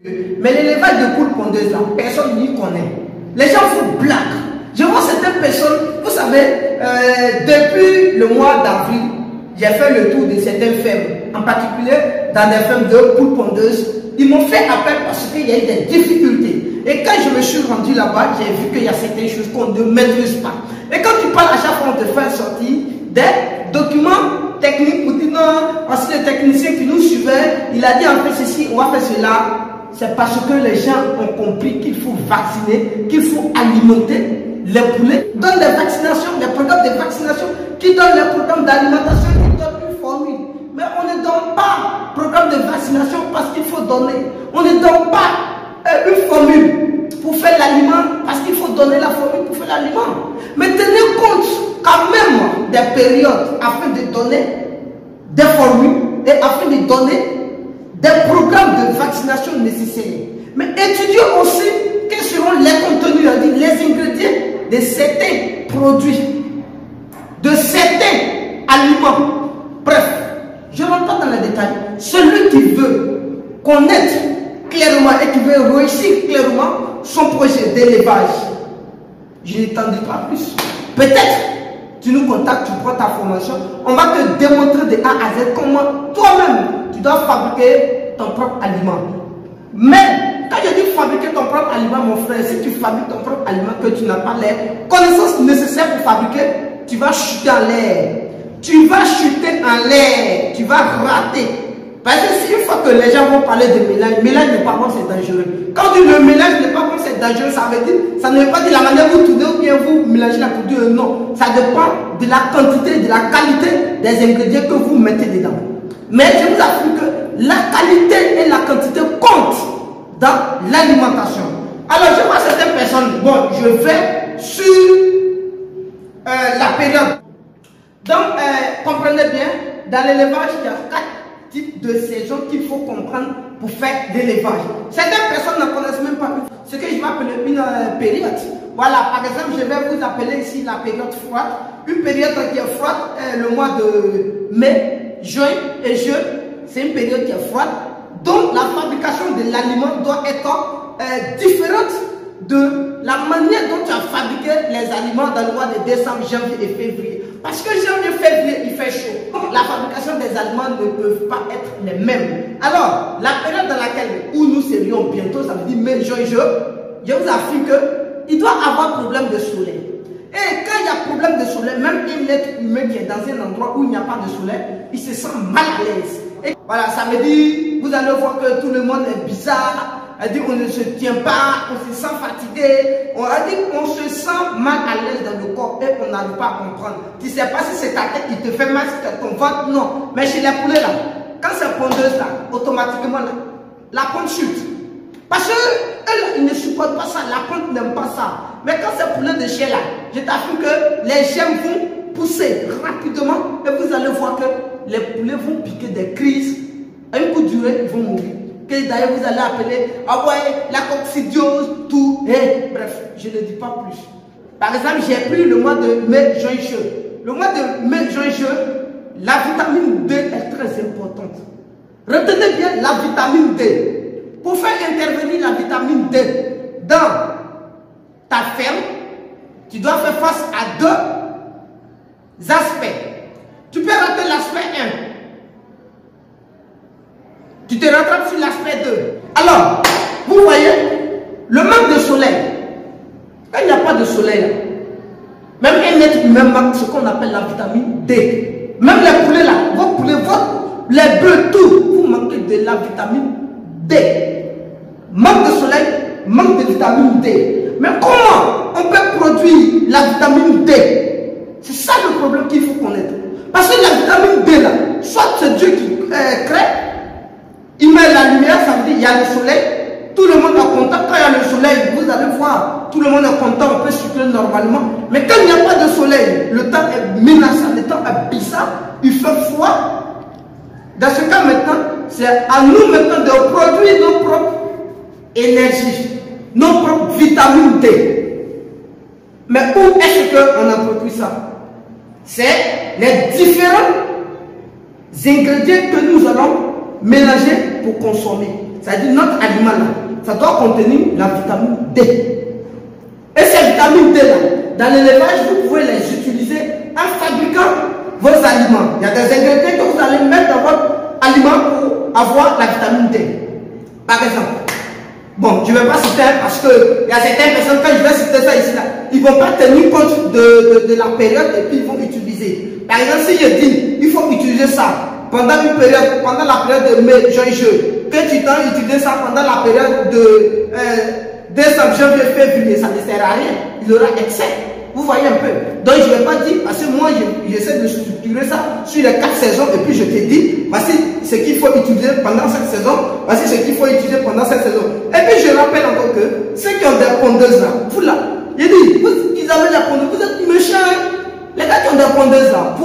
Mais l'élevage de poules pondeuses, là, personne n'y connaît. Les gens font blague. Je vois certaines personnes, vous savez, depuis le mois d'avril, j'ai fait le tour de certaines fermes, en particulier dans des fermes de poules pondeuses. Ils m'ont fait appel parce qu'il y a eu des difficultés. Et quand je me suis rendu là-bas, j'ai vu qu'il y a certaines choses qu'on ne maîtrise pas. Et quand tu parles à chaque fois, on te fait sortir des documents techniques pour dire non, parce que le technicien qui nous suivait, il a dit en fait ceci, on va faire cela. C'est parce que les gens ont compris qu'il faut vacciner, qu'il faut alimenter les poulets. Donne des vaccinations, des programmes de vaccination, qui donnent les programmes d'alimentation, qui donnent une formule. Mais on ne donne pas programme de vaccination parce qu'il faut donner. On ne donne pas une formule pour faire l'aliment parce qu'il faut donner la formule pour faire l'aliment. Mais tenez compte quand même des périodes afin de donner des formules et afin de donner des programmes de vaccination nécessaires. Mais étudions aussi quels seront les contenus, les ingrédients de certains produits, de certains aliments. Bref, je ne rentre pas dans les détails. Celui qui veut connaître clairement et qui veut réussir clairement son projet d'élevage, je ne t'en dis pas plus. Peut-être tu nous contactes, tu prends ta formation, on va te démontrer de A à Z comment toi-même tu dois fabriquer ton propre aliment. Mais quand je dis fabriquer ton propre aliment, mon frère, si tu fabriques ton propre aliment, que tu n'as pas les connaissances nécessaires pour fabriquer, tu vas chuter en l'air. Tu vas chuter en l'air, tu vas rater. Parce que si une fois que les gens vont parler de mélange n'est pas bon, c'est dangereux. Quand on dit le mélange n'est pas bon, c'est dangereux, ça veut dire, ça ne veut pas dire la manière dont vous tournez ou bien vous mélangez la poudre, non. Ça dépend de la quantité, de la qualité des ingrédients que vous mettez dedans. Mais je vous affirme que la qualité et la quantité comptent dans l'alimentation. Alors je vois certaines personnes, bon, je vais sur la période. Donc, comprenez bien, dans l'élevage, il y a 4 types de saisons qu'il faut comprendre pour faire de l'élevage. Certaines personnes ne connaissent même pas ce que je vais appeler une période. Voilà, par exemple, je vais vous appeler ici la période froide. Une période qui est froide, le mois de mai, juin et juillet, c'est une période qui est froide. Donc, la fabrication de l'aliment doit être différente de la manière dont tu as fabriqué les aliments dans le mois de décembre, janvier et février. Parce que janvier, février, il fait chaud. La fabrication des aliments ne peut pas être les mêmes. Alors, la période dans laquelle où nous serions bientôt, ça veut dire mai, juin, juillet, je vous affirme qu'il doit avoir problème de soleil. Et quand il y a problème de soleil, même un être humain qui est dans un endroit où il n'y a pas de soleil, il se sent mal à l'aise. Et voilà, ça veut dire, vous allez voir que tout le monde est bizarre. Elle dit on ne se tient pas, on se sent fatigué, on a dit qu'on se sent mal à l'aise dans le corps et on n'arrive pas à comprendre. Tu ne sais pas si c'est ta tête qui te fait mal, si c'est ton ventre, non. Mais chez les poulets là, quand c'est pondeuse là, automatiquement là, la ponte chute. Parce qu'eux ils ne supportent pas ça, la ponte n'aime pas ça. Mais quand c'est poulet de chien là, je t'affirme que les gemmes vont pousser rapidement et vous allez voir que les poulets vont piquer des crises. À une courte durée, ils vont mourir. Que d'ailleurs vous allez appeler, ah ouais, la coccidiose, tout. Et bref, je ne dis pas plus. Par exemple, j'ai pris le mois de mai, juin, juillet. Le mois de mai, juin, juillet, la vitamine D est très importante. Retenez bien la vitamine D. Pour faire intervenir la vitamine D dans ta ferme, tu dois faire face à 2 aspects. Tu peux rater l'aspect 1. Tu te rattrapes sur l'aspect 2. Alors, vous voyez, le manque de soleil. Quand il n'y a pas de soleil, même un être humain manque ce qu'on appelle la vitamine D. Même les poulets là, vos poulets, les bœufs, tout, vous manquez de la vitamine D. Manque de soleil, manque de vitamine D. Mais comment on peut produire la vitamine D? C'est ça le problème qu'il faut connaître. Parce que la vitamine D là, soit c'est Dieu qui crée, il met la lumière, ça veut dire il y a le soleil, tout le monde est content. Quand il y a le soleil, vous allez voir, tout le monde est content, on peut circuler normalement. Mais quand il n'y a pas de soleil, le temps est menaçant, le temps est bizarre, il fait froid. Dans ce cas maintenant, c'est à nous maintenant de produire nos propres énergies, nos propres vitamines D. Mais où est-ce qu'on a produit ça? C'est les différents ingrédients que nous allons mélanger pour consommer. C'est-à-dire notre aliment là, ça doit contenir la vitamine D. Et ces vitamines D là, dans l'élevage, vous pouvez les utiliser en fabriquant vos aliments. Il y a des ingrédients que vous allez mettre dans votre aliment pour avoir la vitamine D. Par exemple, bon, je ne vais pas citer parce qu'il y a certaines personnes, quand je vais citer ça ici là, ils ne vont pas tenir compte de la période et puis ils vont utiliser. Par exemple, si je dis, il faut utiliser ça pendant une période, pendant la période de mai, juin, juillet, que tu dois utiliser ça pendant la période de décembre, janvier, février, ça ne sert à rien. Il y aura excès. Vous voyez un peu. Donc je ne vais pas dire, parce que moi j'essaie de structurer ça sur les 4 saisons et puis je te dis, voici ce qu'il faut utiliser pendant cette saison, voici ce qu'il faut utiliser pendant cette saison. Et puis je rappelle encore que ceux qui ont des pondeuses là, vous là, j'ai dit, vous qui avez la pondeuse, vous êtes méchants. Hein? Les gars qui ont des pondeuses là,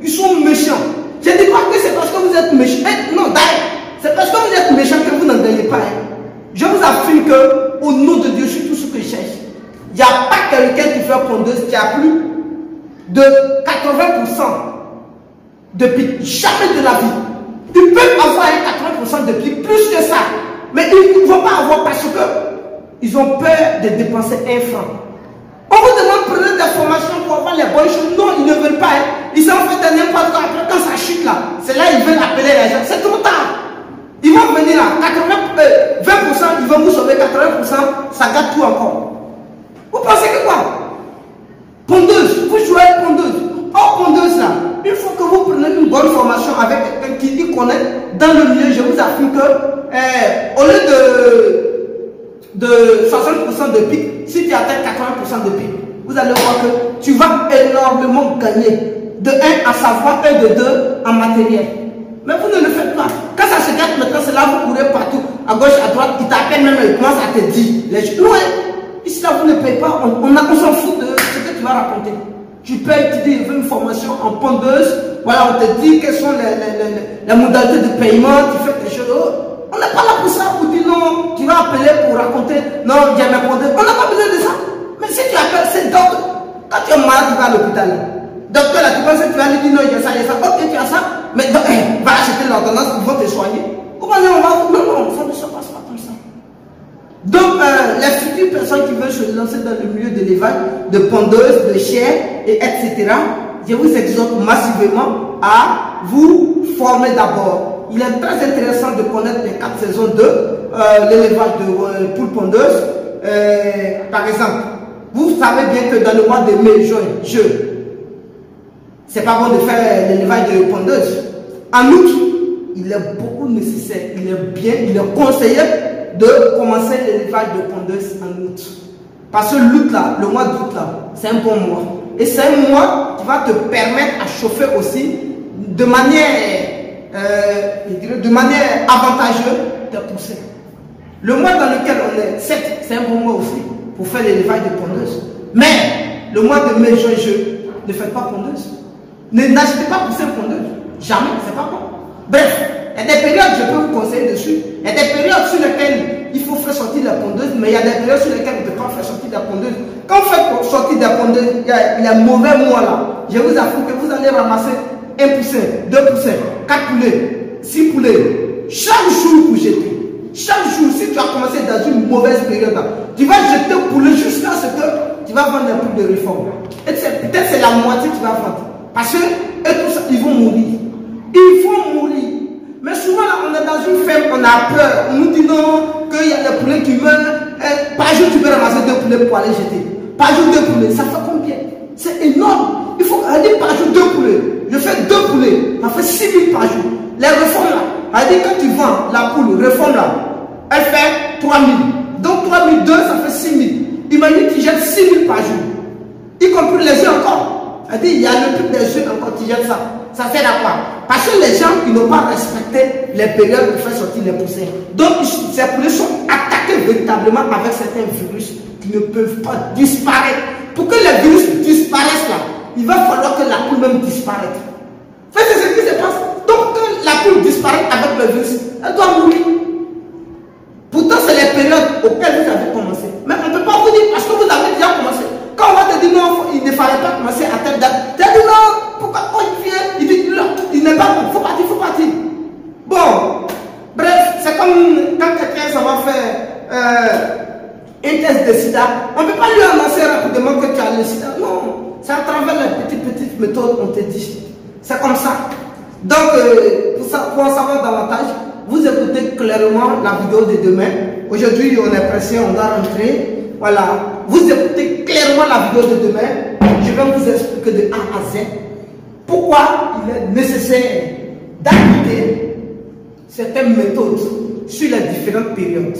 ils sont méchants. Je ne dis pas que c'est parce que vous êtes méchants. Non, d'ailleurs, c'est parce que vous êtes méchants que vous n'en gagnez pas. Hein? Je vous affirme que, au nom de Dieu, sur tout ce que je cherche, il n'y a pas quelqu'un qui fait pondeuse qui a plus de 80% de pic. Jamais de la vie. Ils peuvent avoir un 80% de pic, plus que ça. Mais ils ne vont pas avoir parce qu'ils ont peur de dépenser un franc. On vous demande de prendre des formations pour avoir les bonnes choses. Non, ils ne veulent pas. Hein. Ils ont fait n'importe quoi. Après, quand ça chute là, c'est là qu'ils veulent appeler les gens. C'est trop tard. Ils vont venir là. 20%, ils vont vous sauver 80%. Ça gâte tout encore. Vous pensez que quoi? Pondeuse, vous jouez avec pondeuse. Or, pondeuse là, il faut que vous preniez une bonne formation avec quelqu'un qui connaît dans le milieu. Je vous affirme que, au lieu de 60% de pic, si tu atteins 80% de pic, vous allez voir que tu vas énormément gagner. De 1 à savoir, 1 de 2 en matériel. Mais vous ne le faites pas. Quand ça se gâte maintenant, c'est là vous courez partout, à gauche, à droite, ils t'appellent même, ils commencent à te dire. Loin. Ici là, vous ne payez pas, on s'en fout de ce que tu vas raconter. Tu payes, tu dis, il veut une formation en pondeuse. Voilà, on te dit quelles sont les modalités de paiement, tu fais quelque chose. Oh, on n'est pas là pour ça, pour dire non, tu vas appeler pour raconter, non, il y a mes pondeuses. On n'a pas besoin de ça. Mais si tu appelles, c'est docteur. Quand tu es malade, tu vas à l'hôpital. Docteur, là, tu penses que tu vas lui dire non, il y a ça, il y a ça. Ok, tu as ça, mais donc, va acheter l'ordonnance, ils vont te soigner. Comment on va? Non, ça ne se passe pas comme ça. Donc, les futures personnes qui veulent se lancer dans le milieu de l'élevage, de pondeuses, de chair, etc., je vous exhorte massivement à vous former d'abord. Il est très intéressant de connaître les 4 saisons de l'élevage de poules pondeuses. Par exemple, vous savez bien que dans le mois de mai, juin, c'est pas bon de faire l'élevage de pondeuses. En août, il est beaucoup nécessaire, il est bien, il est conseillé de commencer l'élevage de pondeuses en août. Parce que l'août là, le mois d'août là, c'est un bon mois. Et c'est un mois qui va te permettre à chauffer aussi de manière avantageuse tes poussées. Le mois dans lequel on est, c'est un bon mois aussi pour faire l'élevage de pondeuses. Mais le mois de mai, juin, ne faites pas pondeuse. N'achetez pas pousser pondeuse. Jamais, c'est pas bon. Bref. Il y a des périodes, je peux vous conseiller dessus. Il y a des périodes sur lesquelles il faut faire sortir la pondeuse, mais il y a des périodes sur lesquelles on ne peut pas faire sortir la pondeuse. Quand vous faites sortir la pondeuse, il y a un mauvais mois là. Je vous avoue que vous allez ramasser 1 poussin, 2 poussins, 4 poulets, 6 poulets, chaque jour pour jeter. Chaque jour, si tu as commencé dans une mauvaise période, là, tu vas jeter poulet jusqu'à ce que tu vas vendre un poules de réforme. Et peut-être c'est la moitié que tu vas vendre. Parce que eux tous, ils vont mourir. Ils vont mourir. Mais souvent, là, on est dans une ferme, on a peur. On nous dit non, qu'il y a des poulets qui meurent. Par jour, tu peux ramasser 2 poulets pour aller jeter. Par jour, 2 poulets. Ça fait combien? C'est énorme. Il faut aller par jour 2 poulets. Je fais 2 poulets. Ça fait 6 000 par jour. Les réformes là, elle dit quand tu vends la poule, réforme là, elle fait 3 000. Donc 3 000, 2, ça fait 6 000. Imagine, tu jettes 6 000 par jour. Y compris les œufs encore. Elle dit, il y a le truc des œufs encore, tu jettes ça. Ça sert à quoi? Parce que les gens, ils n'ont pas respecté les périodes pour faire sortir les poussins. Donc, ces poulets sont attaqués véritablement avec certains virus qui ne peuvent pas disparaître. Pour que les virus disparaissent là, il va falloir que la poule même disparaisse. C'est ce qui se passe. Donc, quand la poule disparaît avec le virus, elle doit mourir. Pourtant, c'est les périodes auxquelles vous avez commencé. Mais on ne peut pas vous dire parce que vous avez déjà commencé. Quand on va te dire non, il ne fallait pas commencer à telle date, tu as dit non, pourquoi quand il vient, il dit non, il n'est pas bon, il faut partir, il faut partir. Bon, bref, c'est comme comme quand quelqu'un ça va faire un test de sida, on ne peut pas lui annoncer rapidement que tu as le sida. Non, c'est à travers les petites méthodes on te dit. C'est comme ça. Donc, pour en savoir davantage, vous écoutez clairement la vidéo de demain. Aujourd'hui, on est pressé, on doit rentrer. Voilà. Vous écoutez clairement la vidéo de demain. Je vais vous expliquer de A à Z pourquoi il est nécessaire d'appliquer certaines méthodes sur les différentes périodes.